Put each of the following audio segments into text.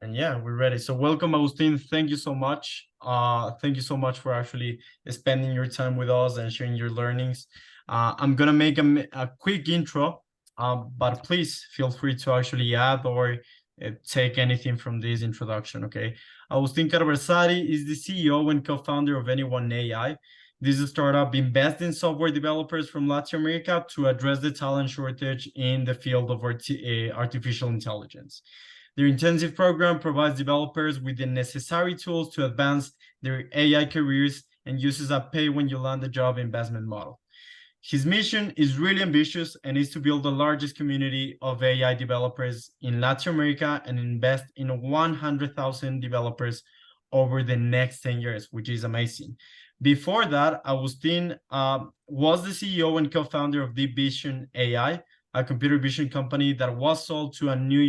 And yeah, we're ready. So welcome, Agustin. Thank you so much. Thank you so much for actually spending your time with us and sharing your learnings. I'm gonna make a quick intro, but please feel free to actually add or take anything from this introduction, okay? Agustin Carversari is the CEO and co-founder of Anyone AI. This is a startup investing in software developers from Latin America to address the talent shortage in the field of artificial intelligence. Their intensive program provides developers with the necessary tools to advance their AI careers and uses a pay when you land a job investment model. His mission is really ambitious and is to build the largest community of AI developers in Latin America and invest in 100,000 developers over the next 10 years, which is amazing. Before that, Agustin was the CEO and co-founder of Deep Vision AI, a computer vision company that was sold to a New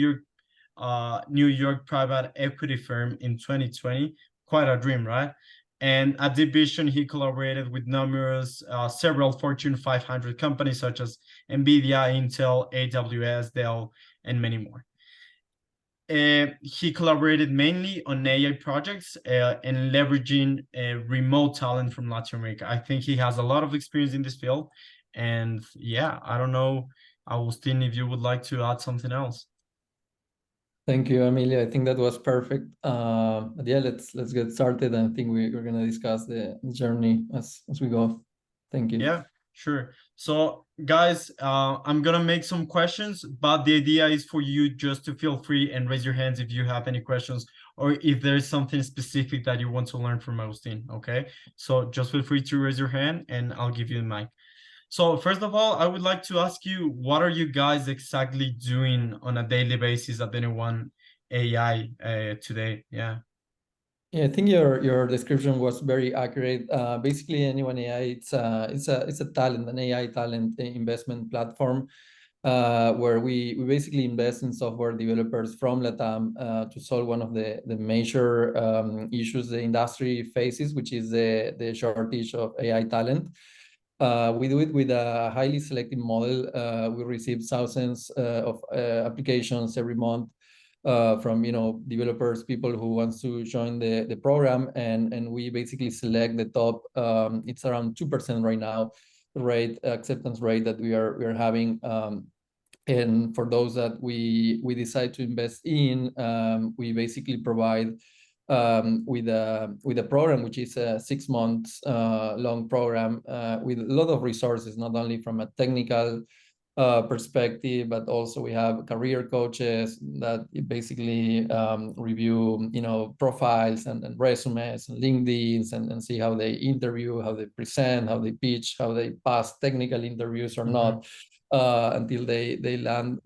York private equity firm in 2020. Quite a dream, right? And at Deep Vision, he collaborated with several Fortune 500 companies such as NVIDIA, Intel, AWS, Dell, and many more. He collaborated mainly on AI projects and leveraging remote talent from Latin America. I think he has a lot of experience in this field. And yeah, I don't know, Agustin, if you would like to add something else. Thank you, Amelia. I think that was perfect. But yeah, let's get started. I think we're gonna discuss the journey as we go. Thank you. Yeah, sure. So guys, I'm gonna make some questions, but the idea is for you just to feel free and raise your hands if you have any questions or if there's something specific that you want to learn from Agustin, okay? So just feel free to raise your hand and I'll give you the mic. So first of all, I would like to ask you, what are you guys exactly doing on a daily basis at Anyone AI today? Yeah. Yeah, I think your description was very accurate. Basically, Anyone AI it's a talent, an AI talent investment platform where we basically invest in software developers from LATAM to solve one of the major issues the industry faces, which is the shortage of AI talent. We do it with a highly selective model. We receive thousands of applications every month from developers, people who wants to join the program, and we basically select the top. It's around 2% right now, acceptance rate that we are having. And for those that we decide to invest in, we basically provide with a program which is a 6 months long program with a lot of resources, not only from a technical perspective, but also we have career coaches that basically review profiles and resumes and LinkedIn's and see how they interview, how they present, how they pitch, how they pass technical interviews or not. Until they land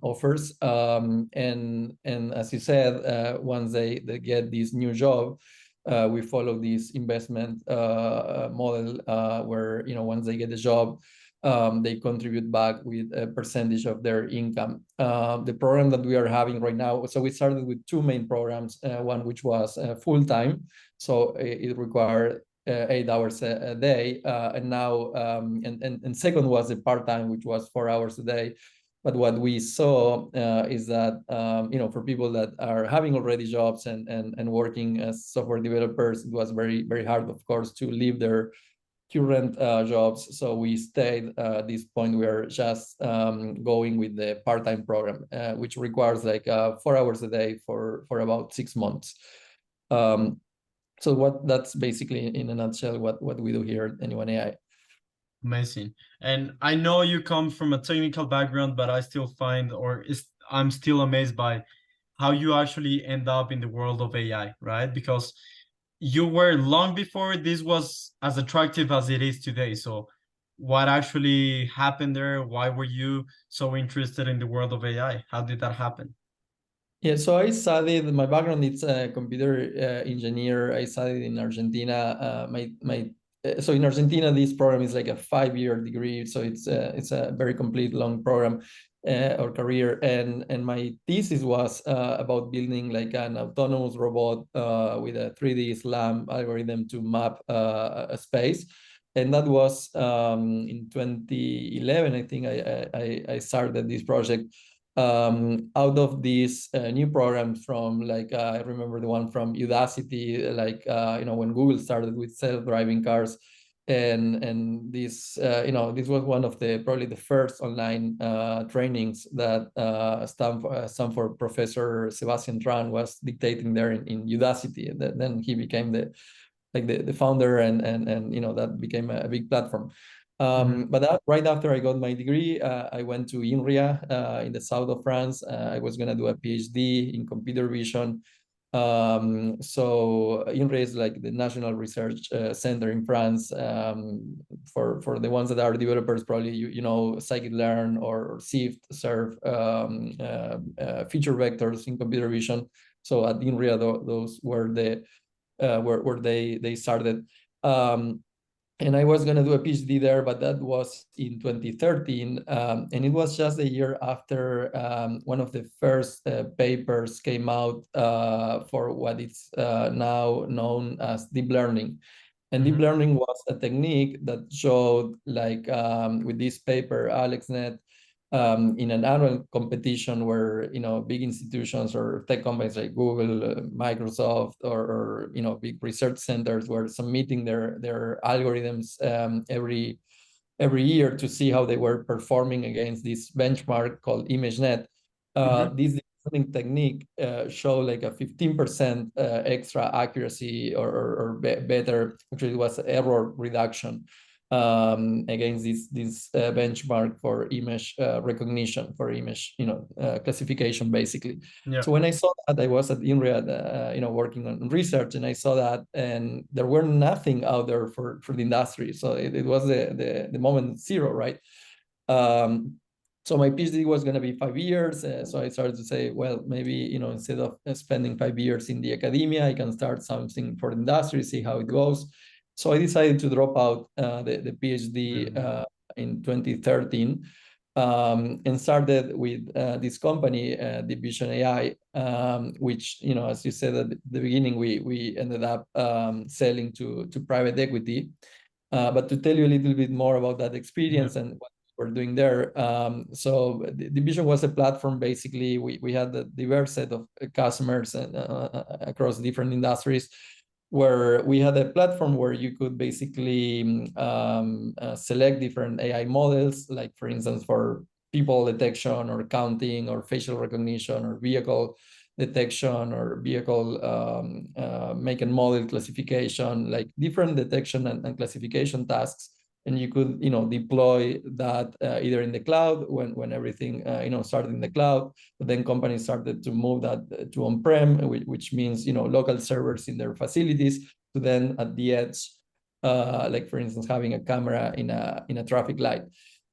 offers. And as you said, once they get this new job, we follow this investment model where once they get the job, they contribute back with a percentage of their income. The program that we are having right now, so we started with two main programs, one which was full-time, so it required 8 hours a day, and now and second was the part-time, which was 4 hours a day. But what we saw is that for people that are having already jobs and working as software developers, it was very, very hard, of course, to leave their current jobs. So we stayed at this point. We are just going with the part-time program, which requires like 4 hours a day for about 6 months. So that's basically in a nutshell what we do here at Anyone AI. Amazing. And I know you come from a technical background, but I still I'm still amazed by how you actually end up in the world of AI, right? Because you were long before this was as attractive as it is today. So what actually happened there? Why were you so interested in the world of AI? How did that happen? Yeah, so I studied, my background is a computer engineer. I studied in Argentina. So in Argentina, this program is like a 5-year degree. So it's a very complete long program or career. And my thesis was about building like an autonomous robot with a 3D SLAM algorithm to map a space. And that was in 2011, I think I started this project. out of these new programs from like I remember the one from Udacity, like when Google started with self-driving cars, and this this was one of the probably the first online trainings that Stanford professor Sebastian Tran was dictating there in Udacity, and then he became the founder, and that became a big platform. But right after I got my degree, I went to INRIA in the south of France. I was going to do a PhD in computer vision. So INRIA is like the National Research Center in France. For the ones that are developers, probably you know scikit-learn or SIFT serve feature vectors in computer vision. So at INRIA, those were the where they started. And I was going to do a PhD there, but that was in 2013. And it was just the year after one of the first papers came out for what is now known as deep learning. And deep learning was a technique that showed, like with this paper, AlexNet, in an annual competition where big institutions or tech companies like Google, Microsoft, or big research centers were submitting their algorithms every year to see how they were performing against this benchmark called ImageNet. This deep learning technique showed like a 15% extra accuracy or better. Actually, it was error reduction against this benchmark for image recognition, for image classification, basically. Yeah. So when I saw that, I was at INRIA working on research, and I saw that, and there were nothing out there for the industry. So it was the moment zero, right? So my PhD was going to be 5 years. So I started to say, well, maybe, instead of spending 5 years in the academia, I can start something for the industry, see how it goes. So I decided to drop out the PhD in 2013 and started with this company, Division AI, which, as you said at the beginning, we ended up selling to private equity. But to tell you a little bit more about that experience and what we're doing there. So the Division was a platform. Basically, we had a diverse set of customers and, across different industries, where we had a platform where you could basically select different AI models, like for instance, for people detection or counting or facial recognition or vehicle detection or vehicle make and model classification, like different detection and classification tasks. And you could, deploy that either in the cloud when everything, started in the cloud. But then companies started to move that to on-prem, which means, local servers in their facilities, to then at the edge, like for instance, having a camera in a traffic light.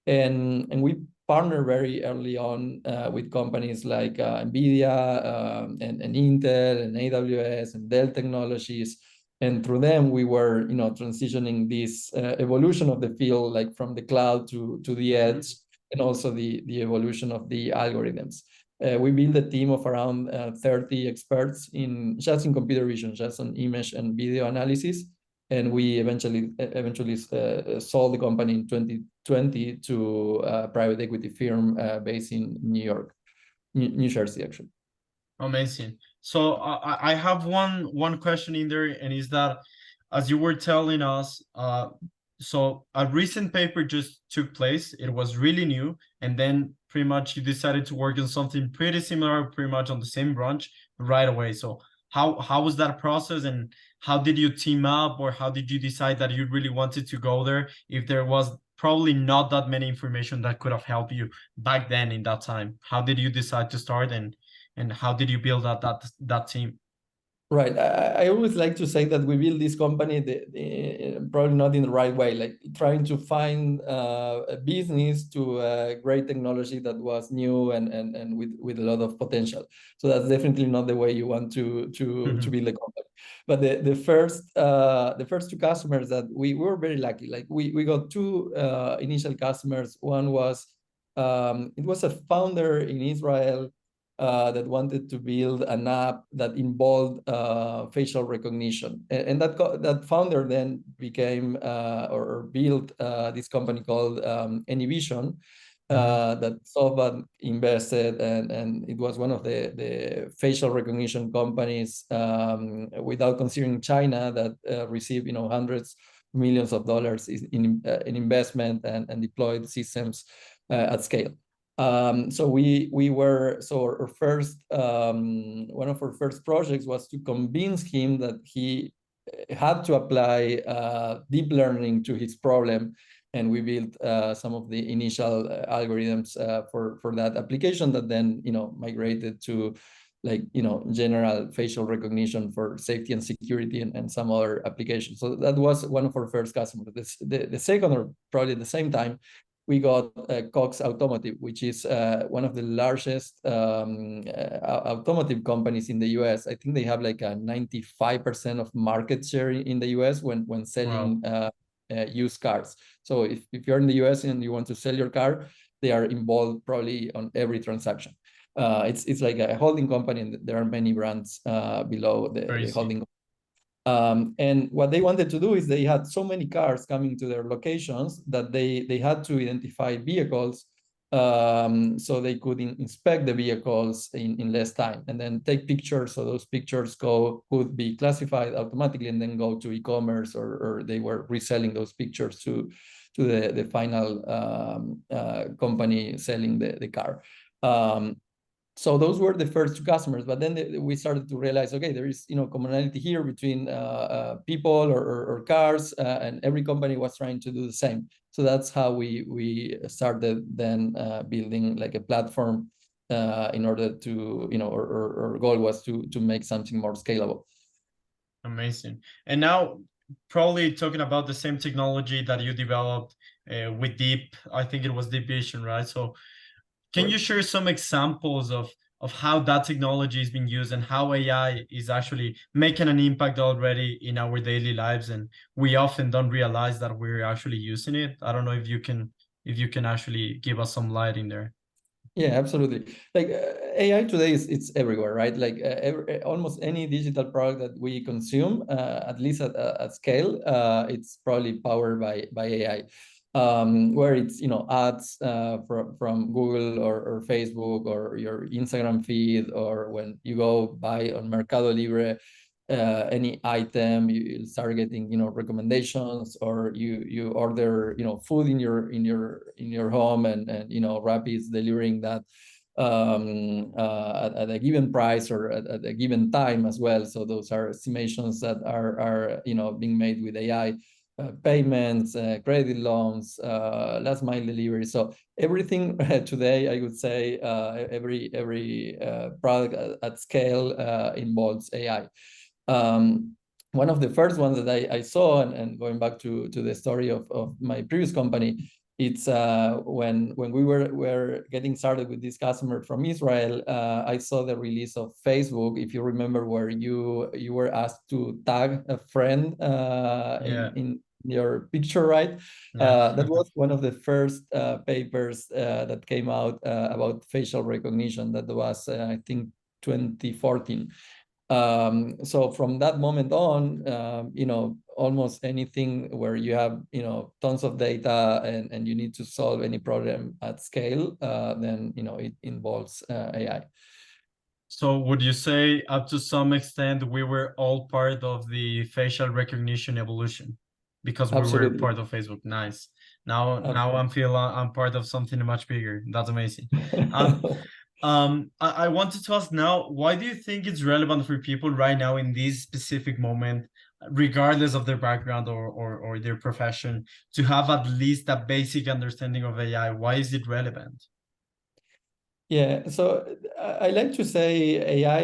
And we partner very early on with companies like NVIDIA and Intel and AWS and Dell Technologies. And through them, we were, transitioning this evolution of the field, like from the cloud to the edge, and also the evolution of the algorithms. We built a team of around 30 experts just in computer vision, just on image and video analysis. And we eventually sold the company in 2020 to a private equity firm based in New Jersey, actually. Amazing. So I have one question in there, and is that, as you were telling us, so a recent paper just took place. It was really new, and then pretty much you decided to work on something pretty similar, pretty much on the same branch right away. So how was that process, and how did you team up, or how did you decide that you really wanted to go there if there was probably not that many information that could have helped you back then in that time? How did you decide to start, and how did you build that team? Right. I always like to say that we built this company probably not in the right way, like trying to find a business to a great technology that was new and with a lot of potential. So that's definitely not the way you want to build a company. But the first two customers that we were very lucky. Like we got two initial customers. One was it was a founder in Israel that wanted to build an app that involved facial recognition. And that founder then became or built this company called AnyVision. that SoftBank invested, and it was one of the facial recognition companies, without considering China, that received hundreds of millions of dollars in investment and deployed systems at scale. So our first one of our first projects was to convince him that he had to apply deep learning to his problem, and we built some of the initial algorithms for that application that then migrated to general facial recognition for safety and security and some other applications. So that was one of our first customers. The second, or probably at the same time, we got Cox Automotive, which is one of the largest automotive companies in the US. I think they have like a 95% of market share in the US when selling used cars. So if you're in the US and you want to sell your car, they are involved probably on every transaction. It's like a holding company, and there are many brands below the holding. And what they wanted to do is they had so many cars coming to their locations that they had to identify vehicles, so they could inspect the vehicles in less time, and then take pictures. So those pictures could be classified automatically and then go to e-commerce, or they were reselling those pictures to the final company selling the car. So those were the first two customers, but then we started to realize, okay, there is commonality here between people or cars, and every company was trying to do the same. So that's how we started then building like a platform in order to our goal was to make something more scalable. Amazing. And now, probably talking about the same technology that you developed with I think it was Deep Vision, right? So can you share some examples of how that technology is being used and how AI is actually making an impact already in our daily lives, and we often don't realize that we're actually using it? I don't know if you can actually give us some light in there. Yeah, absolutely. Like AI today it's everywhere, right? Like almost any digital product that we consume, at least at scale, it's probably powered by AI. Where it's ads from Google or Facebook or your Instagram feed, or when you go buy on Mercado Libre any item, you start getting recommendations, or you order food in your home, and Rappi is delivering that at a given price or at a given time as well. So those are estimations that are being made with AI. Payments, credit loans, last mile delivery. So everything today, I would say, every product at scale involves AI. One of the first ones that I saw, and going back to the story of my previous company, it's when we were getting started with this customer from Israel, I saw the release of Facebook, if you remember, where you were asked to tag a friend in your picture, right? That was one of the first papers that came out about facial recognition. That was, I think, 2014. So from that moment on, almost anything where you have tons of data and you need to solve any problem at scale, then it involves AI. So would you say, up to some extent, we were all part of the facial recognition evolution because we were part of Facebook? Nice. Now I'm part of something much bigger. That's amazing. I wanted to ask now, why do you think it's relevant for people right now in this specific moment, regardless of their background or their profession, to have at least a basic understanding of AI? Why is it relevant? Yeah, so I like to say AI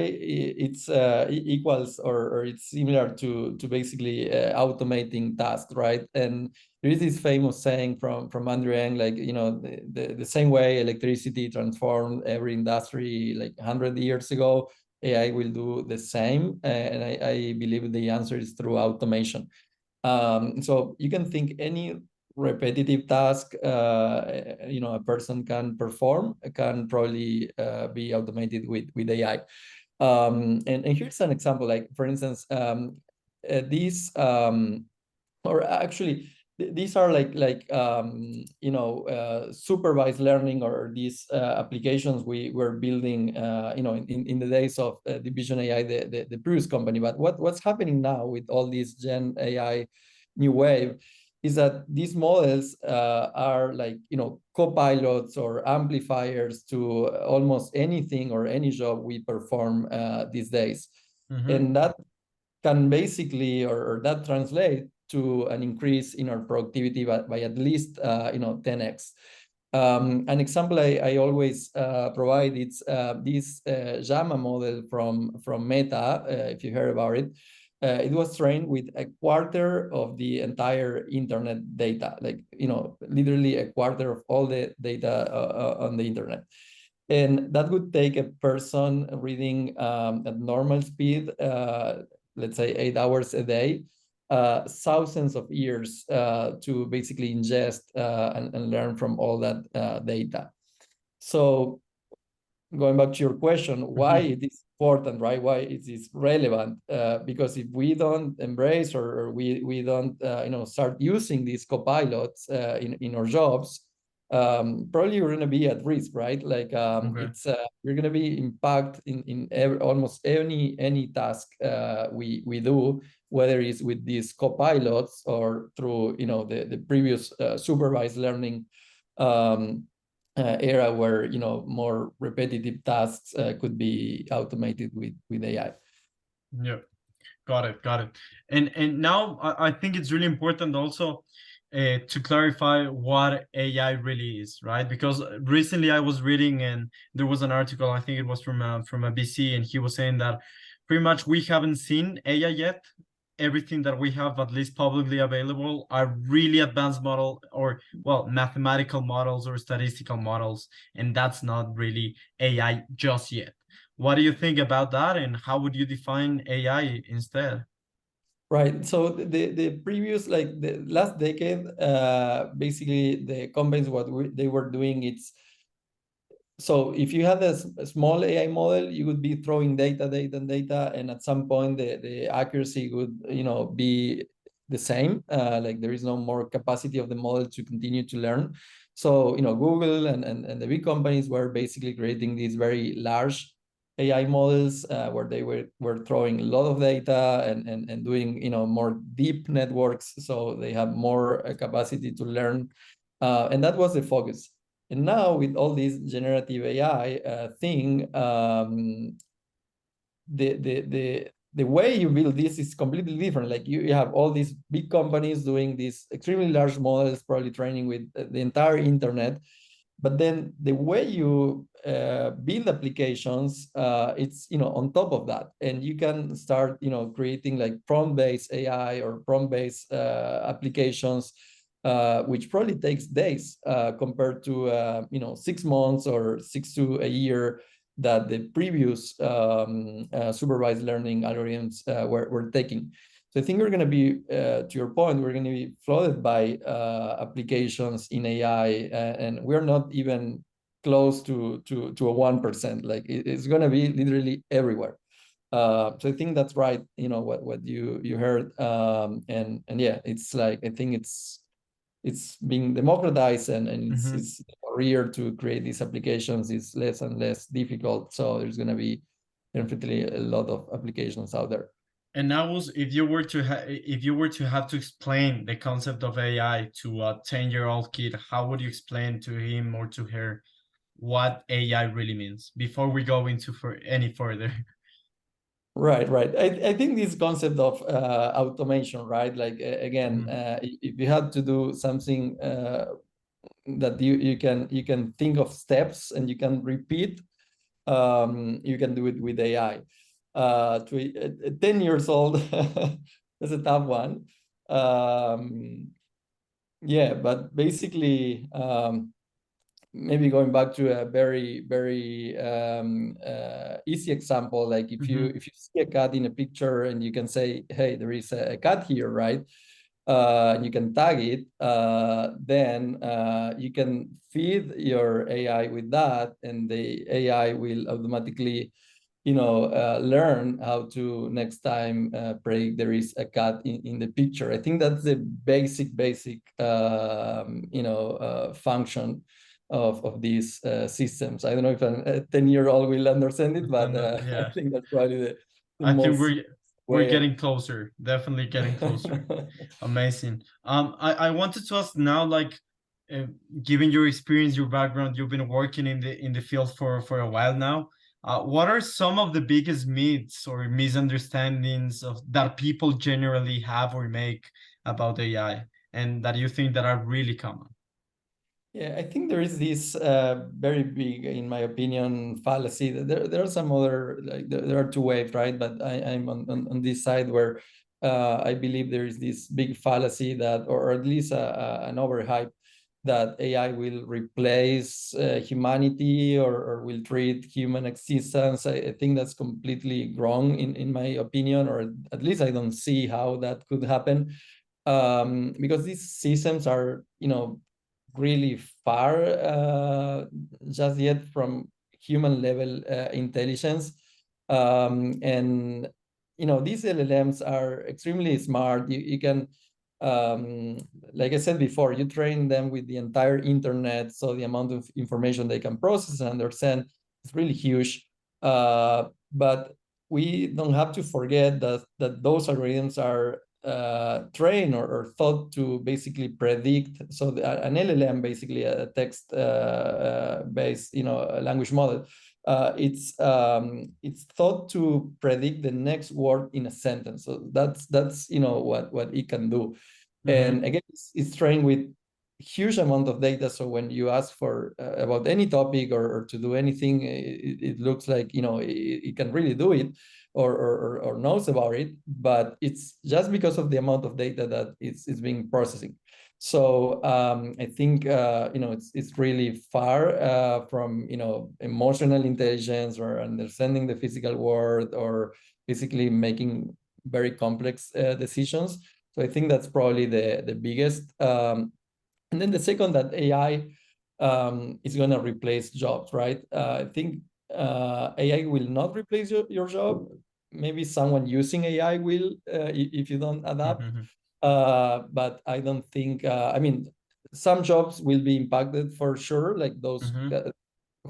it's equals or it's similar to basically automating tasks, right? And there is this famous saying from Andrew Ng, like the same way electricity transformed every industry like 100 years ago, AI will do the same, and I believe the answer is through automation. So you can think any repetitive task a person can perform can probably be automated with AI. And here's an example, like for instance, or actually these are supervised learning, or these applications we were building in the days of Division AI, the previous company. But what's happening now with all these Gen AI new wave is that these models are co-pilots or amplifiers to almost anything or any job we perform these days. And that can basically, or that translate to an increase in our productivity by at least 10x. An example I always provide, it's this Llama model from Meta, if you heard about it. It was trained with a quarter of the entire internet data, literally a quarter of all the data on the internet. And that would take a person reading at normal speed, let's say 8 hours a day, thousands of years to basically ingest and learn from all that data. So going back to your question, why it is important, right? Why it is relevant? Because if we don't embrace or we don't start using these copilots in our jobs, probably we're going to be at risk, right? It's we're going to be impacted in almost any task we do, whether it's with these copilots or through the previous supervised learning era, where more repetitive tasks could be automated with AI. Yeah, got it. And now I think it's really important also to clarify what AI really is, right? Because recently I was reading, and there was an article, I think it was from a BC, and he was saying that pretty much we haven't seen AI yet. Everything that we have, at least publicly available, are really advanced model, or mathematical models or statistical models, and that's not really AI just yet. What do you think about that, and how would you define AI instead? Right. So the previous, the last decade, basically the companies, they were doing, it's, so if you had a small AI model, you would be throwing data, and at some point the accuracy would be the same. There is no more capacity of the model to continue to learn. So Google and the big companies were basically creating these very large AI models where they were throwing a lot of data and doing more deep networks, so they have more capacity to learn, and that was the focus. And now with all this generative AI thing, the way you build this is completely different. Like you have all these big companies doing these extremely large models, probably training with the entire internet. But then the way you build applications, it's on top of that, and you can start creating like prompt-based AI or prompt-based applications, which probably takes days compared to 6 months or 6 to a year that the previous supervised learning algorithms were taking. So I think we're going to be, to your point, we're going to be flooded by applications in AI, and we're not even close to a 1%. Like it's going to be literally everywhere. So I think that's right. What you heard, and yeah, it's like, I think it's being democratized, and it's easier to create these applications. It's less and less difficult. So there's going to be definitely a lot of applications out there. And now, if you were to have to explain the concept of AI to a 10-year-old kid, how would you explain to him or to her what AI really means before we go into any further? Right. I think this concept of automation, right? Like again, if you had to do something that you can think of steps and you can repeat, you can do it with AI. To 10 years old, that's a tough one. Yeah, but basically, maybe going back to a very easy example, like if you see a cat in a picture and you can say, hey, there is a cat here, right? And you can tag it, then you can feed your AI with that, and the AI will automatically learn how to next time predict there is a cat in the picture. I think that's the basic function of these systems. I don't know if a 10-year-old will understand it, but I Yeah, think that's probably the I think most we're way of. getting closer, definitely getting closer. Amazing. I wanted to ask now, like, uh, given your experience, your background, you've been working in the field for a while now. What are some of the biggest myths or misunderstandings of that people generally have or make about AI, and that you think that are really common? Yeah, I think there is this very big, in my opinion, fallacy. There are some other, like there are two ways, right? But I'm on this side where I believe there is this big fallacy that, or at least an overhype, that AI will replace humanity, or will treat human existence. I think that's completely wrong in my opinion, or at least I don't see how that could happen, because these systems are, really far just yet from human level intelligence. And these LLMs are extremely smart. You can, like I said before, you train them with the entire internet, so the amount of information they can process and understand is really huge. But we don't have to forget that those algorithms are trained or thought to basically predict. So an LLM, basically a text based, language model, it's thought to predict the next word in a sentence. So that's what it can do. And again, it's trained with huge amount of data. So when you ask for about any topic, or to do anything, it looks like it can really do it, or knows about it, but it's just because of the amount of data that it's being processing. So I think it's really far from emotional intelligence, or understanding the physical world, or basically making very complex decisions. So I think that's probably the biggest. And then the second, that AI is going to replace jobs, right? I think AI will not replace your job. Maybe someone using AI will, if you don't adapt. Mm-hmm. But I don't think, I mean, some jobs will be impacted for sure, like those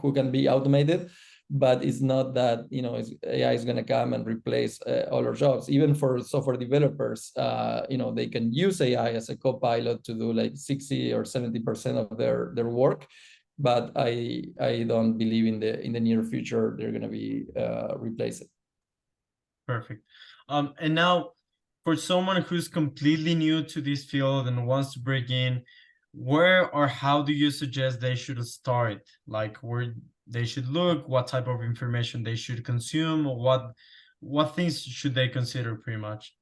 who can be automated, but it's not that AI is going to come and replace all our jobs. Even for software developers, they can use AI as a co-pilot to do like 60 or 70% of their work, but I don't believe in the near future they're going to be replaced. Perfect. And now for someone who's completely new to this field and wants to break in, where or how do you suggest they should start? Like where they should look, what type of information they should consume, what things should they consider pretty much?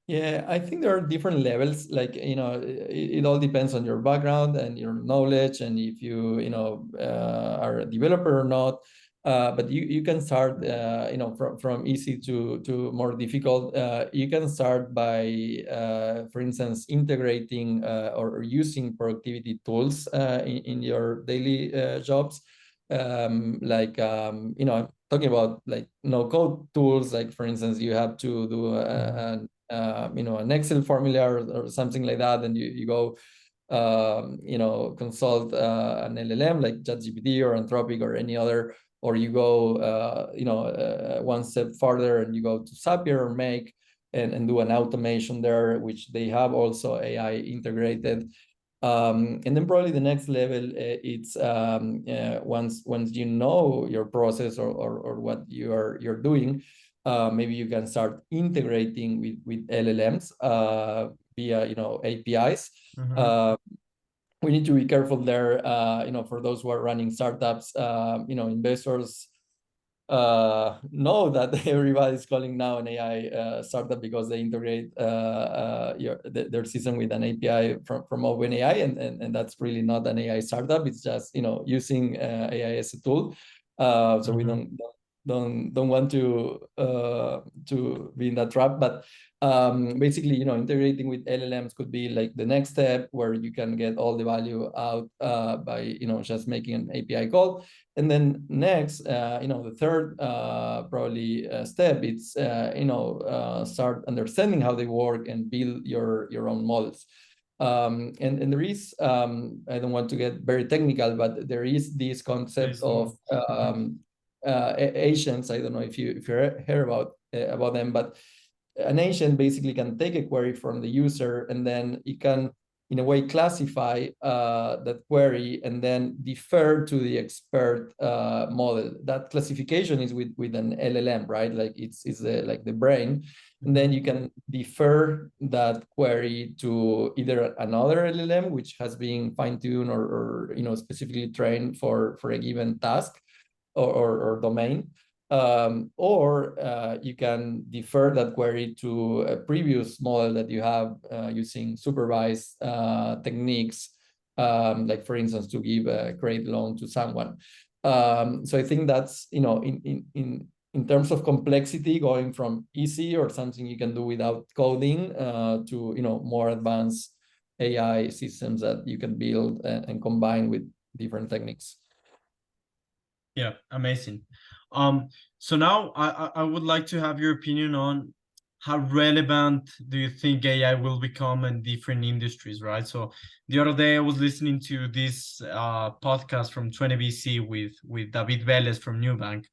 Yeah, I think there are different levels. Like, it all depends on your background and your knowledge, and if you, are a developer or not. But you can start, from easy to more difficult. You can start by, for instance, integrating or using productivity tools in your daily jobs. I'm talking about like no code tools. Like, for instance, you have to do an Excel formula, or something like that, and you go consult an LLM like ChatGPT or Anthropic or any other, or you go one step further and you go to Zapier or Make, and do an automation there, which they have also AI integrated. And then probably the next level, it's once you know your process, or what you're doing, maybe you can start integrating with LLMs via APIs. We need to be careful there, for those who are running startups. Investors know that everybody's calling now an AI startup, because they integrate their system with an API from OpenAI, and that's really not an AI startup. It's just using AI as a tool. So we don't don't want to be in that trap. But basically, integrating with LLMs could be like the next step, where you can get all the value out by just making an API call. And then next, the third probably step, it's start understanding how they work and build your own models. And there is, I don't want to get very technical, but there is this concept of agents. I don't know if you heard about them, but an agent basically can take a query from the user, and then it can, in a way, classify that query and then defer to the expert model. That classification is with an LLM, right? Like it's like the brain. And then you can defer that query to either another LLM, which has been fine-tuned or specifically trained for a given task or domain. Or you can defer that query to a previous model that you have using supervised techniques, like for instance, to give a credit loan to someone. So I think that's in terms of complexity, going from easy or something you can do without coding to more advanced AI systems that you can build and combine with different techniques. Yeah, amazing. So now I would like to have your opinion on how relevant do you think AI will become in different industries, right? So the other day I was listening to this podcast from 20BC with David Velez from Nubank,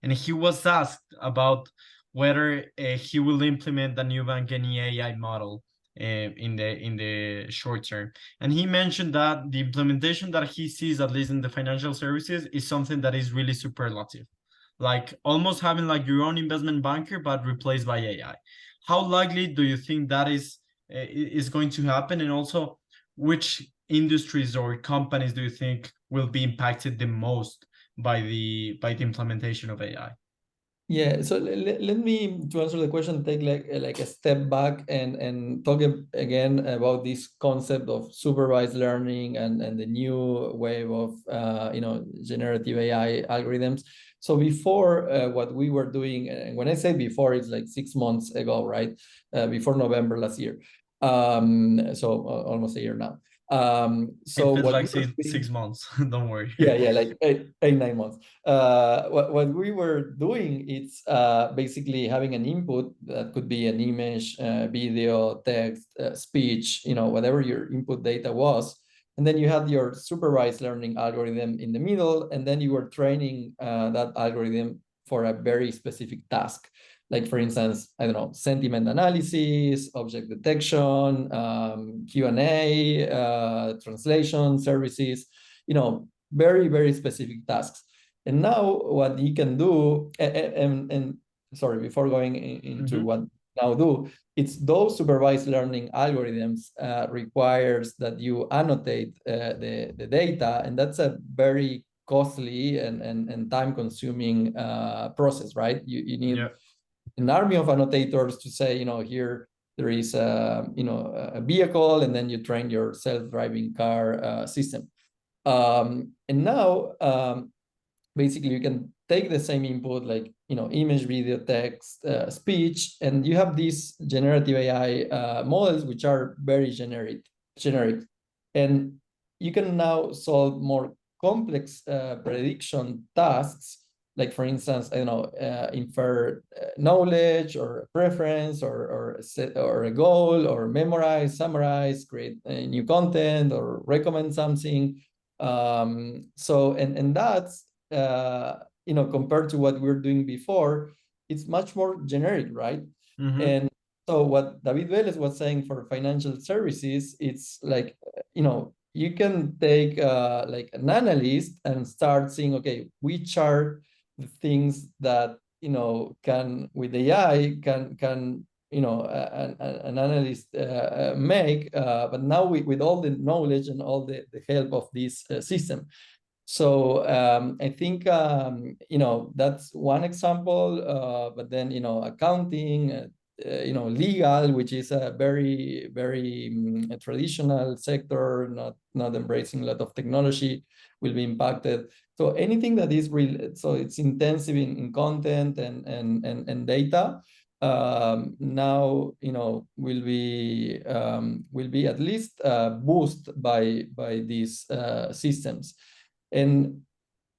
and he was asked about whether he will implement the Nubank any AI model in the short term. And he mentioned that the implementation that he sees, at least in the financial services, is something that is really superlative, like almost having like your own investment banker, but replaced by AI. How likely do you think that is going to happen? And also, which industries or companies do you think will be impacted the most by the implementation of AI? Yeah, so let me, to answer the question, take like a step back and talk again about this concept of supervised learning and the new wave of generative AI algorithms. So before, what we were doing, and when I say before, it's like 6 months ago, right? Before November last year. So almost a year now. So it feels what like we were 6 months. Don't worry. yeah, like 9 months. What we were doing is basically having an input that could be an image, video, text, speech, whatever your input data was. And then you had your supervised learning algorithm in the middle, and then you were training that algorithm for a very specific task. Like, for instance, I don't know, sentiment analysis, object detection, Q&A, translation services, very, very specific tasks. And now what you can do, and sorry, before going into what now do, it's those supervised learning algorithms requires that you annotate the data, and that's a very costly and time-consuming process, right? You need an army of annotators to say, here there is a vehicle, and then you train your self-driving car system. And now, basically, you can take the same input, like image, video, text, speech, and you have these generative AI models, which are very generic, and you can now solve more complex prediction tasks. Like, for instance, I don't know, infer knowledge or preference or a goal, or memorize, summarize, create new content, or recommend something. So and that's compared to what we were doing before, it's much more generic, right? And so what David Velez was saying for financial services, it's like you can take like an analyst and start seeing, okay, which are the things that can, with AI, can an analyst make, but now with all the knowledge and all the help of this system. So I think that's one example. But then accounting, legal, which is a very, very traditional sector, not embracing a lot of technology, will be impacted. So anything that is real, so it's intensive in content and data, now will be at least boosted by these systems. And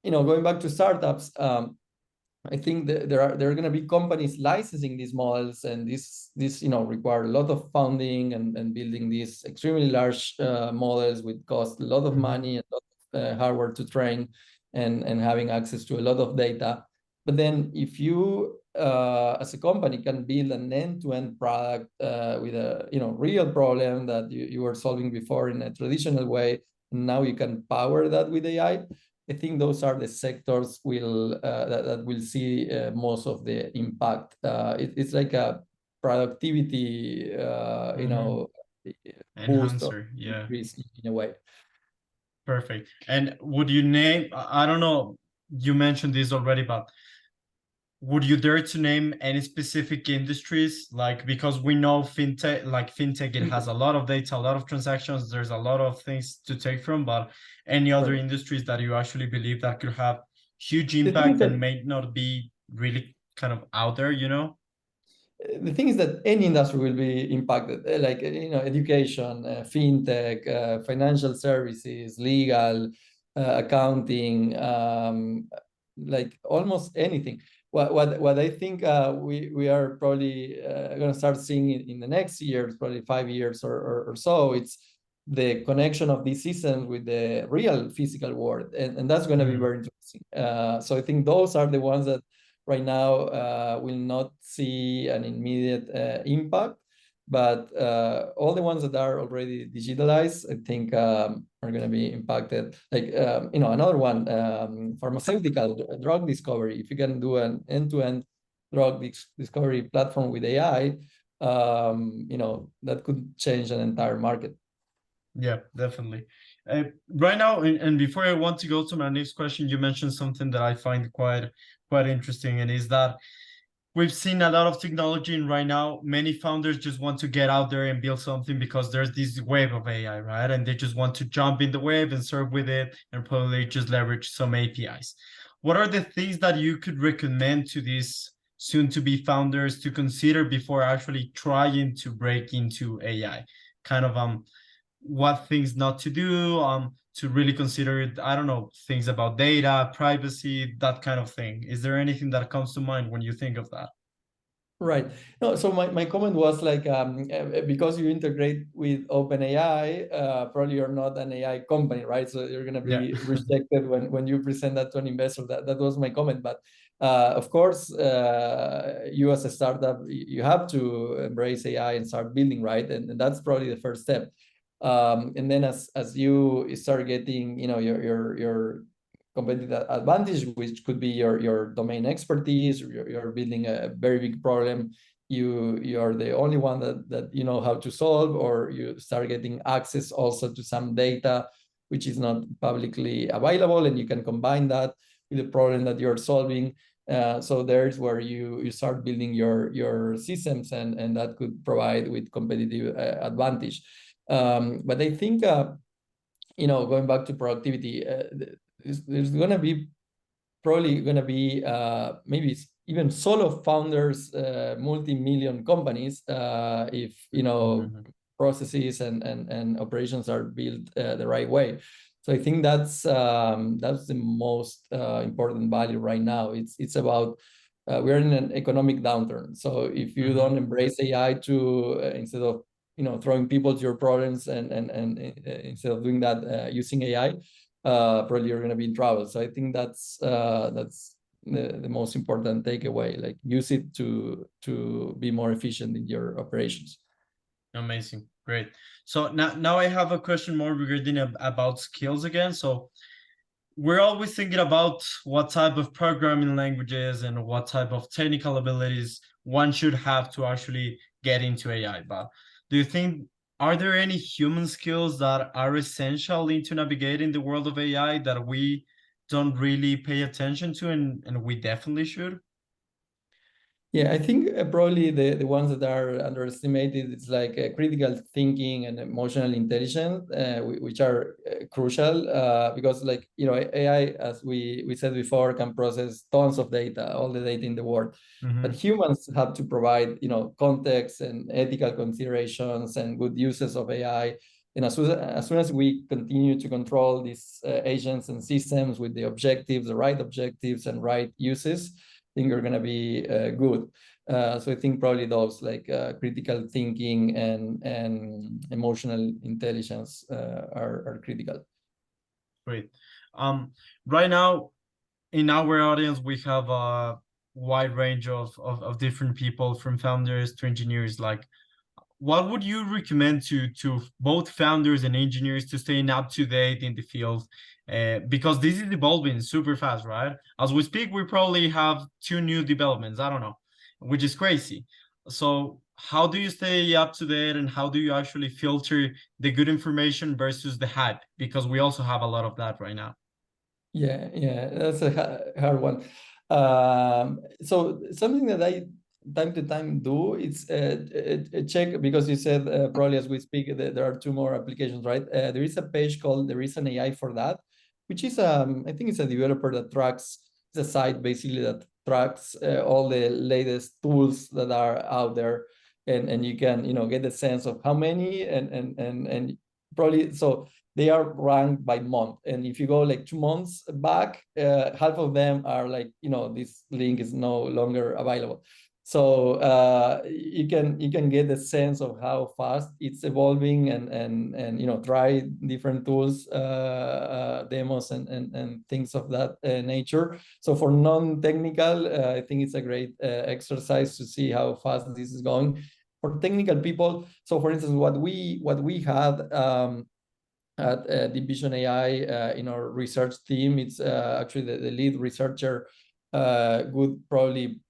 going back to startups, I think that there are going to be companies licensing these models, and this require a lot of funding and building these extremely large models, which cost a lot of money and a lot of hardware to train, and having access to a lot of data. But then if you as a company can build an end-to-end product with a real problem that you were solving before in a traditional way, and now you can power that with AI, I think those are the sectors that will see most of the impact. It's like a productivity, boost or Enhancer, yeah. increase in a way. Perfect. And would you name, I don't know, you mentioned this already, but would you dare to name any specific industries? Like, because we know fintech, it has a lot of data, a lot of transactions, there's a lot of things to take from, but any other industries that you actually believe that could have huge impact and may not be really kind of out there, The thing is that any industry will be impacted, like education, fintech, financial services, legal, accounting, like almost anything. What I think we are probably going to start seeing in the next years, probably 5 years or so, it's the connection of these systems with the real physical world, and that's going to be very interesting. So I think those are the ones that right now will not see an immediate impact, but all the ones that are already digitalized, I think are going to be impacted. Like another one, pharmaceutical drug discovery. If you can do an end-to-end drug discovery platform with AI, that could change an entire market. Yeah, definitely. Right now, and before I want to go to my next question, you mentioned something that I find quite interesting, and is that we've seen a lot of technology, and right now many founders just want to get out there and build something because there's this wave of AI, right? And they just want to jump in the wave and serve with it and probably just leverage some APIs. What are the things that you could recommend to these soon-to-be founders to consider before actually trying to break into AI? Kind of what things not to do, to really consider, I don't know, things about data, privacy, that kind of thing. Is there anything that comes to mind when you think of that? Right. No, so my comment was like, because you integrate with OpenAI, probably you're not an AI company, right? So you're going to be rejected when you present that to an investor. That was my comment. But of course, you as a startup, you have to embrace AI and start building, right? And that's probably the first step. And then as you start getting, your competitive advantage, which could be your domain expertise, you're building a very big problem, you are the only one that you know how to solve, or you start getting access also to some data which is not publicly available, and you can combine that with the problem that you're solving. So there's where you start building your systems, and that could provide with competitive advantage. But I think going back to productivity, there's going to be maybe even solo founders, multi-million companies, if processes and operations are built the right way. So I think that's the most important value right now. It's about we're in an economic downturn. So if you don't embrace AI to instead of throwing people to your problems and instead of doing that using AI, probably you're going to be in trouble. So I think that's the most important takeaway. Like, use it to be more efficient in your operations. Amazing, great. So now I have a question more regarding about skills again. So we're always thinking about what type of programming languages and what type of technical abilities one should have to actually get into AI. But do you think, are there any human skills that are essential into navigating the world of AI that we don't really pay attention to, and we definitely should? Yeah, I think probably the ones that are underestimated, it's like critical thinking and emotional intelligence, which are crucial because, like, you know, AI, as we said before, can process tons of data, all the data in the world. But Mm-hmm. humans have to provide, you know, context and ethical considerations and good uses of AI. And as soon as we continue to control these agents and systems with the objectives, the right objectives and right uses, think are going to be good. So I think probably those like critical thinking and emotional intelligence are critical. Great. Right now in our audience, we have a wide range of different people from founders to engineers. Like, what would you recommend to both founders and engineers to staying up to date in the field? Because this is evolving super fast, right? As we speak, we probably have 2 new developments. I don't know, which is crazy. So how do you stay up to date and how do you actually filter the good information versus the hype? Because we also have a lot of that right now. Yeah, that's a hard one. So something that I time to time do, it's check, because you said probably as we speak that there are 2 more applications, right? There is a page called There Is an AI for That, which is I think it's a developer that tracks, it's a site basically that tracks all the latest tools that are out there, and you can, you know, get a sense of how many and probably so they are ranked by month. And if you go like 2 months back, half of them are like, you know, this link is no longer available. So you can get a sense of how fast it's evolving and you know, try different tools, demos and things of that nature. So for non-technical, I think it's a great exercise to see how fast this is going. For technical people, so for instance, what we had at Division AI in our research team. It's actually the lead researcher would probably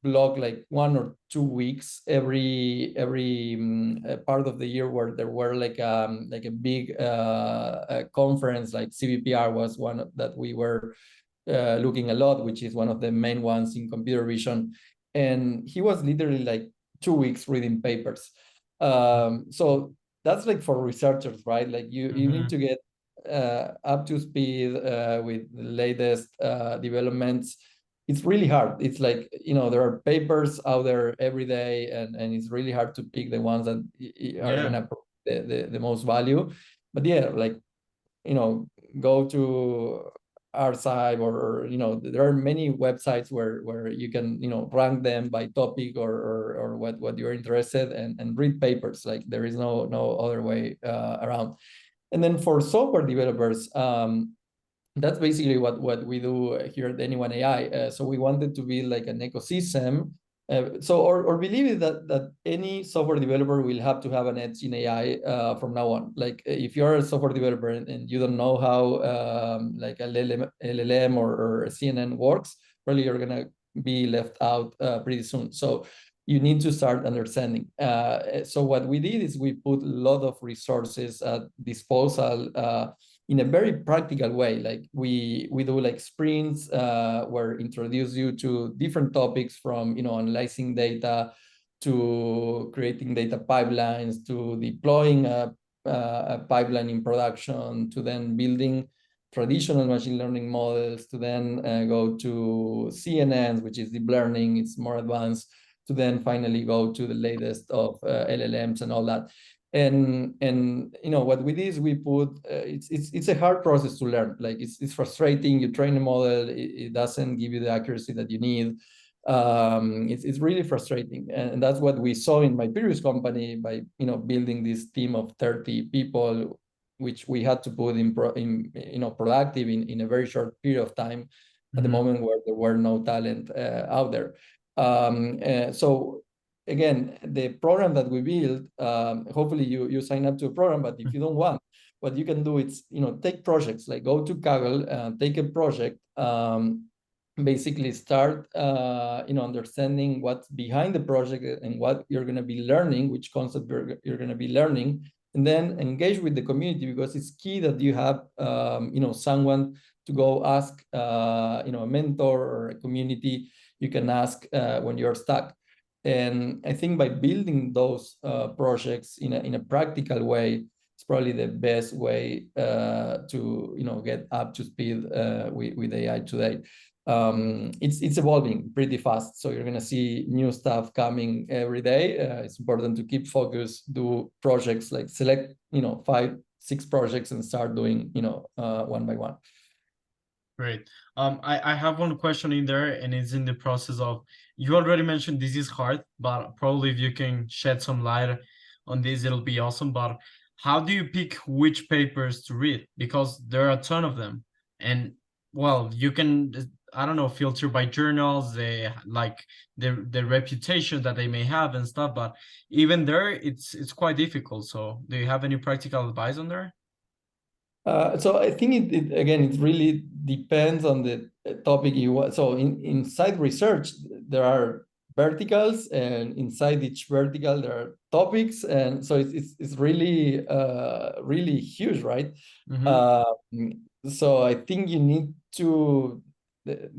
block like 1 or 2 weeks every part of the year where there were like a big a conference, like CVPR was one that we were looking a lot, which is one of the main ones in computer vision. And he was literally like 2 weeks reading papers. So that's like for researchers, right? Like you need to get up to speed with the latest developments. It's really hard. It's like, you know, there are papers out there every day, and it's really hard to pick the ones that are Yeah. gonna provide the most value. But yeah, like, you know, go to Archive, or you know, there are many websites where you can, you know, rank them by topic or what you're interested and read papers. Like there is no other way around. And then for software developers, that's basically what we do here at Anyone AI. So we wanted to be like an ecosystem. So or believe it that any software developer will have to have an edge in AI from now on. Like if you're a software developer and you don't know how like LLM or CNN works, probably you're gonna be left out pretty soon. So you need to start understanding. So what we did is we put a lot of resources at disposal in a very practical way. Like we do like sprints where introduce you to different topics, from, you know, analyzing data to creating data pipelines to deploying a pipeline in production to then building traditional machine learning models to then go to CNNs, which is deep learning, it's more advanced, to then finally go to the latest of LLMs and all that. And you know what we did is we put it's a hard process to learn. Like it's frustrating. You train a model, it doesn't give you the accuracy that you need. It's really frustrating, and that's what we saw in my previous company by, you know, building this team of 30 people, which we had to put in you know, productive in a very short period of time at the moment where there were no talent out there. So again, the program that we build, hopefully you sign up to a program, but if you don't want, what you can do is, you know, take projects, like go to Kaggle, take a project, basically start, you know, understanding what's behind the project and what you're going to be learning, which concept you're going to be learning, and then engage with the community, because it's key that you have, you know, someone to go ask, you know, a mentor or a community, you can ask when you're stuck. And I think by building those projects in a practical way, it's probably the best way to get up to speed with AI today. It's evolving pretty fast, so you're gonna see new stuff coming every day. It's important to keep focus, do projects, like select 5, 6 projects and start doing one by one. Great. I have one question in there, and it's in the process of, you already mentioned this is hard, but probably if you can shed some light on this, it'll be awesome. But how do you pick which papers to read? Because there are a ton of them. And well, you can, I don't know, filter by journals, they like the reputation that they may have and stuff, but even there it's quite difficult. So do you have any practical advice on there? So I think it really depends on the topic you want. So inside research, there are verticals, and inside each vertical there are topics, and so it's really really huge, right? So I think you need to,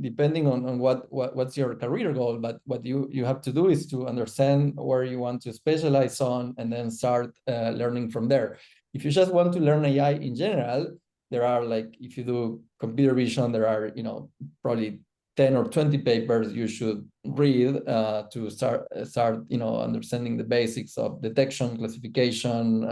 depending on what's your career goal, but what you have to do is to understand where you want to specialize on, and then start learning from there. If you just want to learn AI in general, there are, like, if you do computer vision, there are probably 10 or 20 papers you should read to start understanding the basics of detection, classification,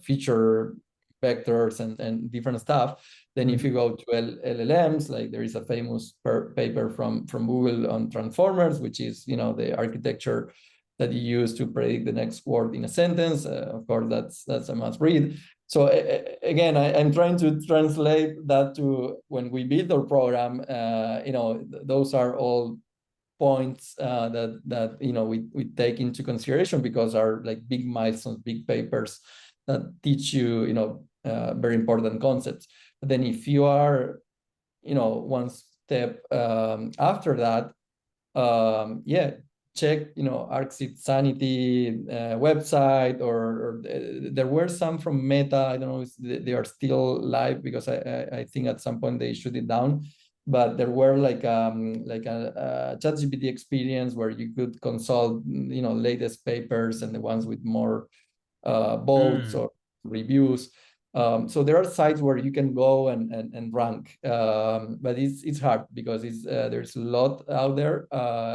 feature vectors and different stuff. Then if you go to LLMs, like there is a famous paper from Google on transformers, which is the architecture that you use to predict the next word in a sentence. Of course, that's a must read. So again, I'm trying to translate that to when we build our program. Those are all points that we take into consideration, because are like big milestones, big papers that teach you very important concepts. But then if you are one step after that, check ArcSeed Sanity website, or there were some from Meta. I don't know if they are still live, because I think at some point they shut it down. But there were like a ChatGPT experience where you could consult latest papers and the ones with more votes or reviews. So there are sites where you can go and rank, but it's hard, because there's a lot out there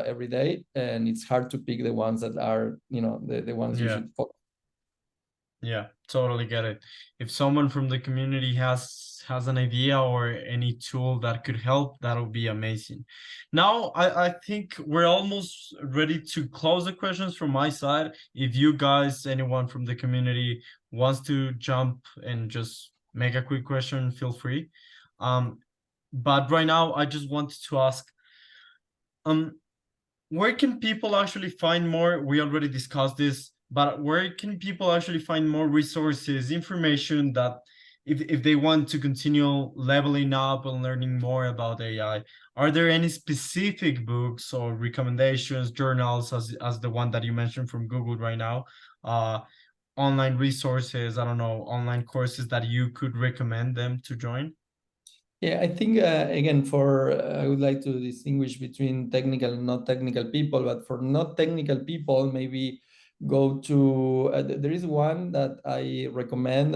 every day, and it's hard to pick the ones that are the ones you should follow. Yeah, totally get it. If someone from the community has an idea or any tool that could help, that'll be amazing. Now, I think we're almost ready to close the questions from my side. If you guys, anyone from the community wants to jump and just make a quick question, feel free. But right now, I just wanted to ask, where can people actually find more? We already discussed this, but where can people actually find more resources, information that if they want to continue leveling up and learning more about AI? Are there any specific books or recommendations, journals, as the one that you mentioned from Google right now? Online resources, I don't know, online courses that you could recommend them to join? Yeah, I think, again, I would like to distinguish between technical and not technical people, but for not technical people, maybe go to, there is one that I recommend,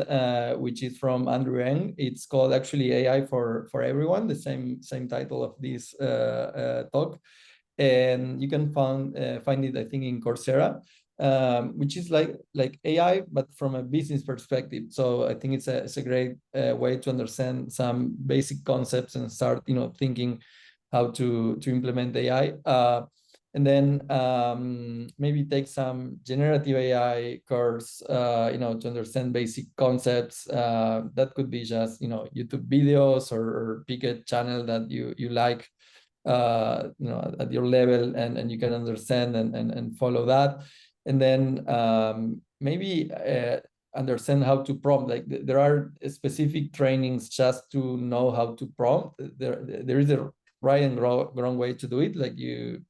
which is from Andrew Ng. It's called actually AI for Everyone, the same title of this talk. And you can find it, I think, in Coursera. Which is like AI, but from a business perspective. So I think it's a great way to understand some basic concepts and start thinking how to implement AI. And then maybe take some generative AI course, to understand basic concepts. That could be just YouTube videos, or pick a channel that you like, at your level, and you can understand and follow that. And then maybe understand how to prompt. Like there are specific trainings just to know how to prompt. There is a right and wrong way to do it. Like you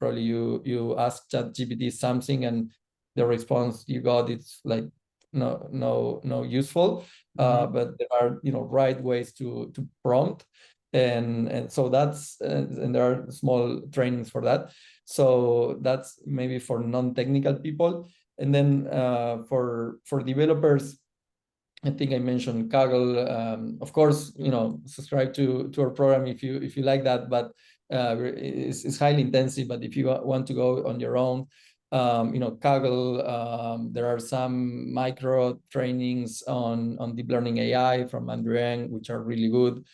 ask ChatGPT something, and the response you got, it's like no useful. But there are right ways to prompt. and so that's and there are small trainings for that. So that's maybe for non-technical people. And then for developers, I think I mentioned Kaggle. Of course, subscribe to our program if you like that, but it's highly intensive. But if you want to go on your own, Kaggle, there are some micro trainings on deep learning AI from Andrew Ng, which are really good.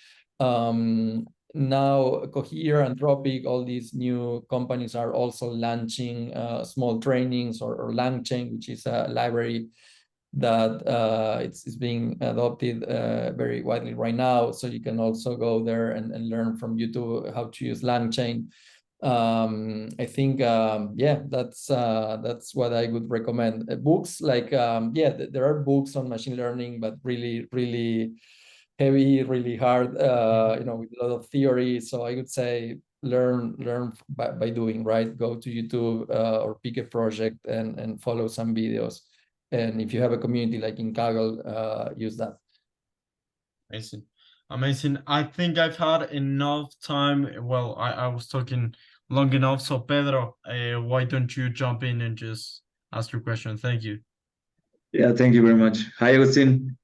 Now Cohere, Anthropic, all these new companies are also launching small trainings, or LangChain, which is a library that it's being adopted very widely right now. So you can also go there and learn from YouTube how to use LangChain. I think that's what I would recommend. Books like there are books on machine learning, but really really heavy, really hard, with a lot of theory. So I would say learn by doing, right? Go to YouTube or pick a project and follow some videos. And if you have a community like in Kaggle, use that. Amazing. Amazing. I think I've had enough time. Well, I was talking long enough. So Pedro, why don't you jump in and just ask your question? Thank you. Yeah, thank you very much. Hi, Agustin.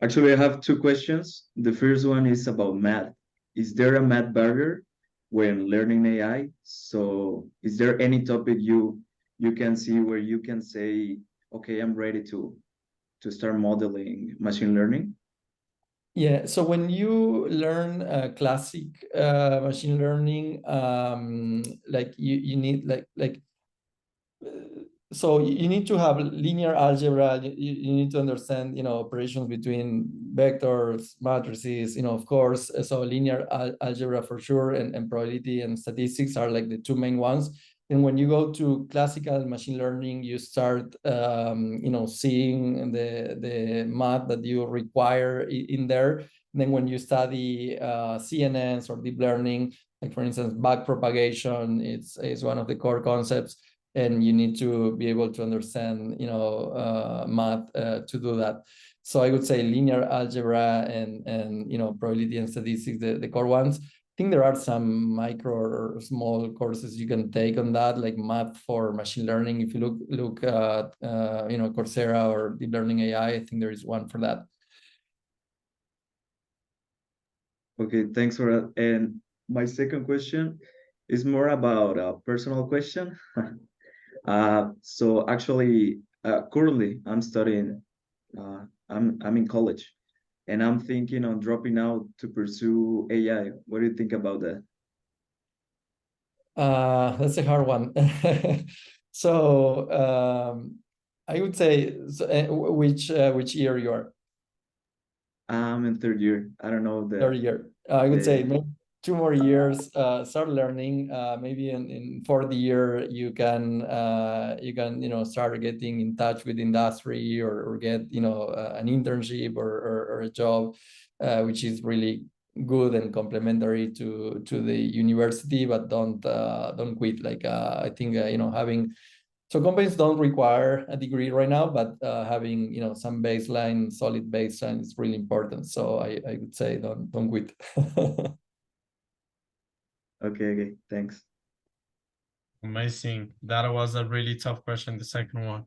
Actually, I have two questions. The first one is about math. Is there a math barrier when learning AI? So is there any topic you can see where you can say, okay, I'm ready to start modeling machine learning? Yeah, so when you learn classic machine learning, like you need so you need to have linear algebra. You need to understand, operations between vectors, matrices, of course. So linear algebra for sure, and probability and statistics are like the two main ones. And when you go to classical machine learning, you start, seeing the math that you require in there. And then when you study CNNs or deep learning, like for instance, backpropagation, it's one of the core concepts, and you need to be able to understand, math to do that. So I would say linear algebra and probability and statistics, the core ones. I think there are some micro or small courses you can take on that, like math for machine learning. If you look at Coursera or Deep Learning AI, I think there is one for that. Okay, thanks for that. And my second question is more about a personal question. So actually, currently I'm studying. I'm in college, and I'm thinking on dropping out to pursue AI. What do you think about that? That's a hard one. So I would say, which year you are? I'm in third year. I don't know Third year. I would say the maybe 2 more years. Start learning. Maybe in fourth year you can start getting in touch with industry, or get an internship or a job, which is really good and complementary to the university. But don't quit. Like I think having, so companies don't require a degree right now, but having some baseline, solid baseline is really important. So I would say don't quit. Okay, thanks. Amazing. That was a really tough question, the second one.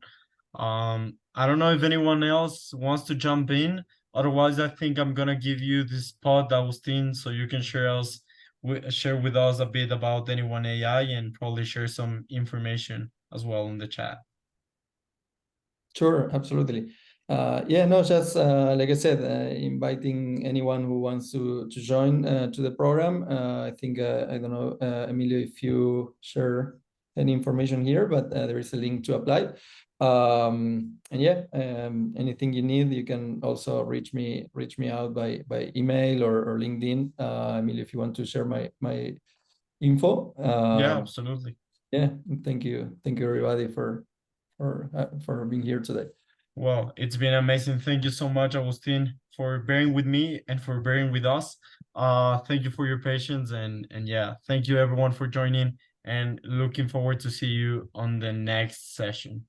I don't know if anyone else wants to jump in. Otherwise, I think I'm gonna give you this spot, Agustin, so you can share with us a bit about Anyone AI and probably share some information as well in the chat. Sure, absolutely. Just like I said, inviting anyone who wants to join to the program. I think I don't know, Emilio, if you share any information here, but there is a link to apply. Anything you need, you can also reach me out by email or LinkedIn. Emilio, if you want to share my info. Yeah, absolutely. Yeah, thank you everybody for being here today. Well, it's been amazing. Thank you so much, Agustin, for bearing with me and for bearing with us. Thank you for your patience, and yeah, thank you everyone for joining, and looking forward to see you on the next session.